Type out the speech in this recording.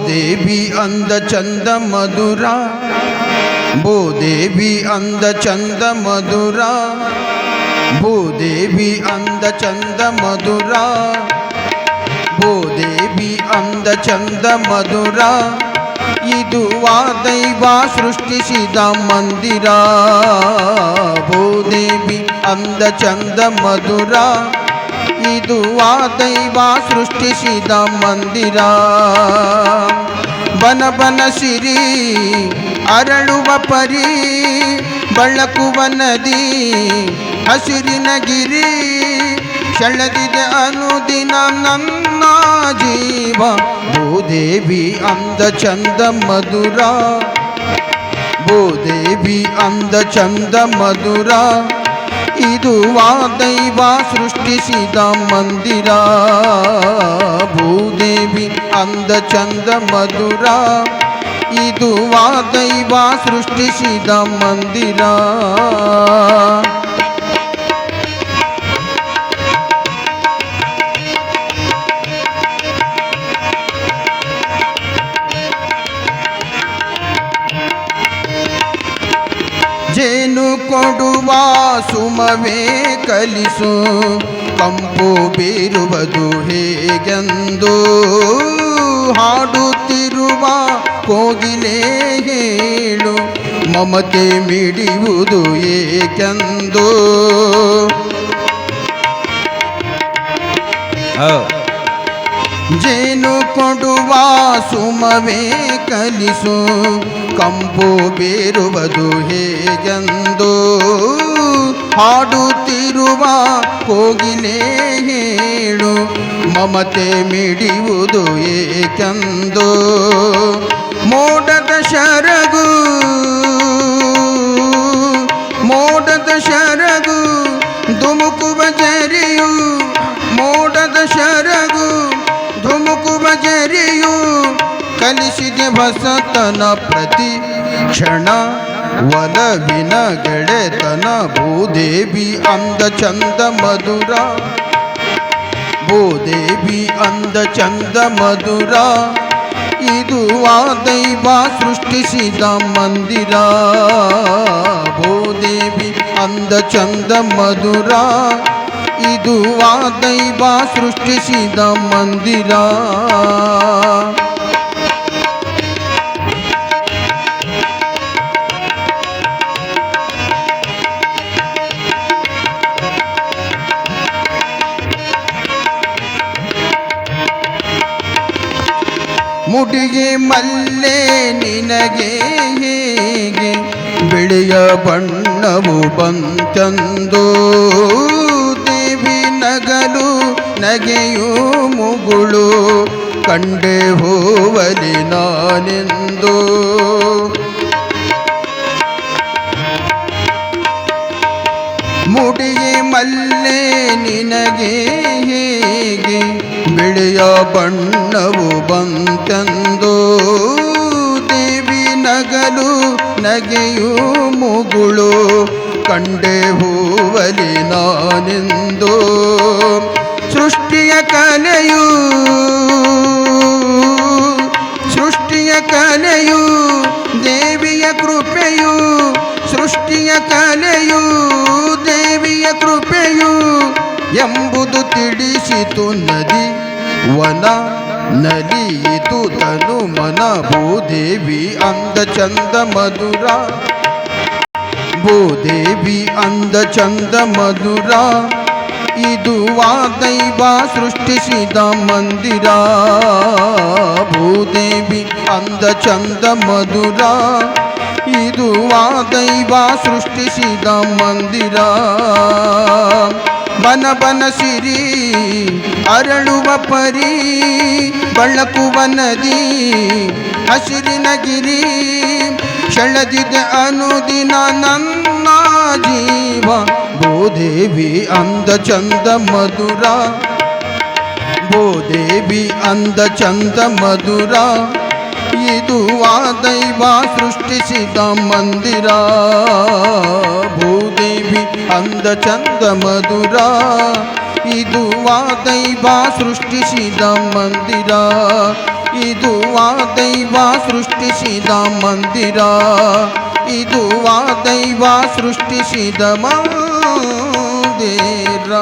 ಭೂದೇವಿ ಅಂದ ಚಂದ ಮಧುರ, ಭೂದೇವಿ ಅಂದ ಚಂದ ಮಧುರ, ಭೂದೇವಿ ಅಂದ ಚಂದ ಮಧುರ, ಭೂದೇವಿ ಅಂದ ಚಂದ ಮಧುರ. ಇದು ಆ ದೈವ ಸೃಷ್ಟಿಸಿದ ಮಂದಿರ, ಭೂದೇವಿ ಅಂದ ಚಂದ ಮಧುರ. ಇದು ಆ ದೈವ ಸೃಷ್ಟಿಸಿದ ಮಂದಿರ. ಬನ ಬನ ಸಿರಿ ಅರಳುವ ಪರಿ, ಬೆಳಕುವ ನದಿ ಹಸಿರಿನ ಗಿರಿ. ಸೆಳೆದಿದೆ ಅನುದಿನ ನನ್ನ ಜೀವ, ಭೂದೇವಿ ಅಂದ ಚಂದ ಮಧುರ, ಭೂದೇವಿ ಅಂದ ಚಂದ ಮಧುರ. ಇದು ಆ ದೈವ ಸೃಷ್ಟಿಸಿದ ಮಂದಿರ, ಭೂದೇವಿ ಅಂದ ಚಂದ ಮಧುರ. ಇದು ಆ ದೈವ ಸೃಷ್ಟಿಸಿದ ಮಂದಿರ. ಜೇನು ಕೊಡುವ ಸುಮವೇ ಕಲಿಸು, ಕಂಪು ಬೀರುವುದು ಹೇಗೆಂದು. ಹಾಡುತ್ತಿರುವ ಕೋಗಿಲೆ ಹೇಳು, ಮಮತೆ ಮಿಡಿಯುವುದು ಏಕೆಂದು. ಜೇನು ಕೊಡುವ ಸುಮವೇ ಕಲಿಸು, ಕಂಪು ಬೀರುವುದು ಹೇಗೆಂದು. ಹಾಡುತ್ತಿರುವ ಕೋಗಿಲೆ ಹೇಳು, ಮಮತೆ ಮಿಡಿಯುವುದು ಏಕೆಂದು. ಮೋಡದ ಶರಗು, ಮೋಡದ ಶರಗು ಧುಮುಕುವ ಜರಿಯು, ಮೋಡದ ಶರಗು ಧುಮುಕುವ ಜರಿಯು. ಕಲಿಸಿದೆ ಹೊಸತನ ಪ್ರತಿ ಕ್ಷಣ, ಒಲವಿನ ಗೆಳೆತನ. ಭೂದೇವಿ ಅಂದ ಚಂದ ಮಧುರ, ಭೂದೇವಿ ಅಂದ ಚಂದ ಮಧುರ. ಇದು ಆ ದೈವ ಸೃಷ್ಟಿಸಿದ ಮಂದಿರ, ಭೂದೇವಿ ಅಂದ ಚಂದ ಮಧುರ. ಇದು ಆ ದೈವ ಸೃಷ್ಟಿಸಿದ ಮಂದಿರ. ಮುಡಿಗೆ ಮಲ್ಲೆ ನಿನಗೆ ಹೇಗೆ ಬಿಳಿಯ ಬಣ್ಣವು ಬಂತೆಂದು. ದೇವಿ ನಗಲು ನಗೆಯು ಮುಗುಳು, ಕಂಡೆ ಹೋವಲಿ ನಾನೆಂದು. ಮುಡಿಗೆ ಮಲ್ಲೆ ನಿನಗೆ ಹೇಗೆ ಬಿಳಿಯ ಬಣ್ಣವು ಬಂತೆಂದು. ದೇವಿ ನಗಲು ನಗೆಯು ಮುಗುಳು, ಕಂಡೆ ಹೂವಲಿ ನಾನೆಂದು. ಸೃಷ್ಟಿಯ ಕಲೆಯು, ಸೃಷ್ಟಿಯ ಕಲೆಯು ದೇವಿಯ ಕೃಪೆಯು. ಸೃಷ್ಟಿಯ ಕಲೆಯು ದೇವಿಯ ಕೃಪೆಯು ಎಂಬುದು ತಿಳಿಸಿತು ನದಿ ವನ. ನಲಿಯಿತು ತನು ಮನ, ಭೂದೇವಿ ಅಂದ ಚಂದ ಮಧುರ, ಭೂದೇವಿ ಅಂದ ಚಂದ ಮಧುರ. ಇದು ಆ ದೈವ ಸೃಷ್ಟಿಸಿದ ಮಂದಿರ, ಭೂದೇವಿ ಅಂದ ಚಂದ ಮಧುರ. ಇದು ಆ ದೈವ ಸೃಷ್ಟಿಸಿದ ಮಂದಿರ. ಬನ ಬನ ಸಿರಿ ಅರಳುವ ಪರಿ, ಬೆಳಕುವ ನದಿ ಹಸಿರಿನ ಗಿರಿ. ಸೆಳೆದಿದೆ ಅನುದಿನ ನನ್ನ ಜೀವ, ಭೂದೇವಿ ಅಂದ ಚಂದ ಮಧುರ, ಭೂದೇವಿ ಅಂದ ಚಂದ ಮಧುರ. ಇದು ಆ ದೈವ ಸೃಷ್ಟಿಸಿದ ಮಂದಿರ, ಭೂದೇವಿ ಅಂದ ಚಂದ ಮಧುರ. ಇದು ಆ ದೈವ ಸೃಷ್ಟಿಸಿದ ಮಂದಿರ. ಇದು ಆ ದೈವ ಸೃಷ್ಟಿಸಿದ ಮಂದಿರ, ಇದು ಆ ದೈವ ಸೃಷ್ಟಿಸಿದ ಮಂದಿರ.